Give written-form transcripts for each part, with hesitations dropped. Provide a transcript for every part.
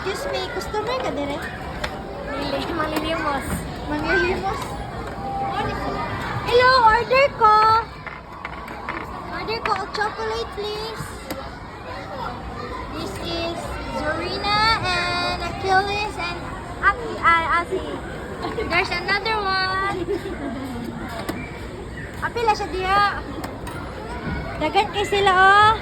Excuse me, customer ka dire? Malilimos. Manglilimos. Hello, order ko. Order ko of chocolate, please. This is Zorina and Achilles and Asi. There's another one. Apila siya diya. Dagan kay sila, oh.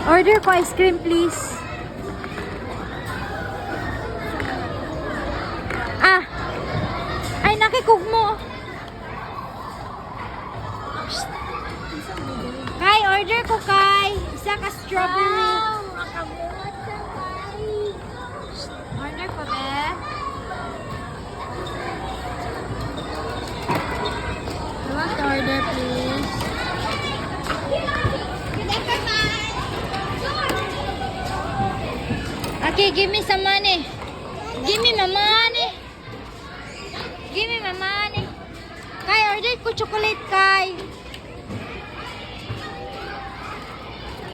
Order ko ice cream, please. Ah! Ay, nakikugmo. Kai, order ko, Kai. Isa ka strawberry. Makabuhat ka, Kai. Order ko, be. I want to order, please. Okay, give me some money. Give me my money. Give me my money. Kai, order ko chocolate, Kai.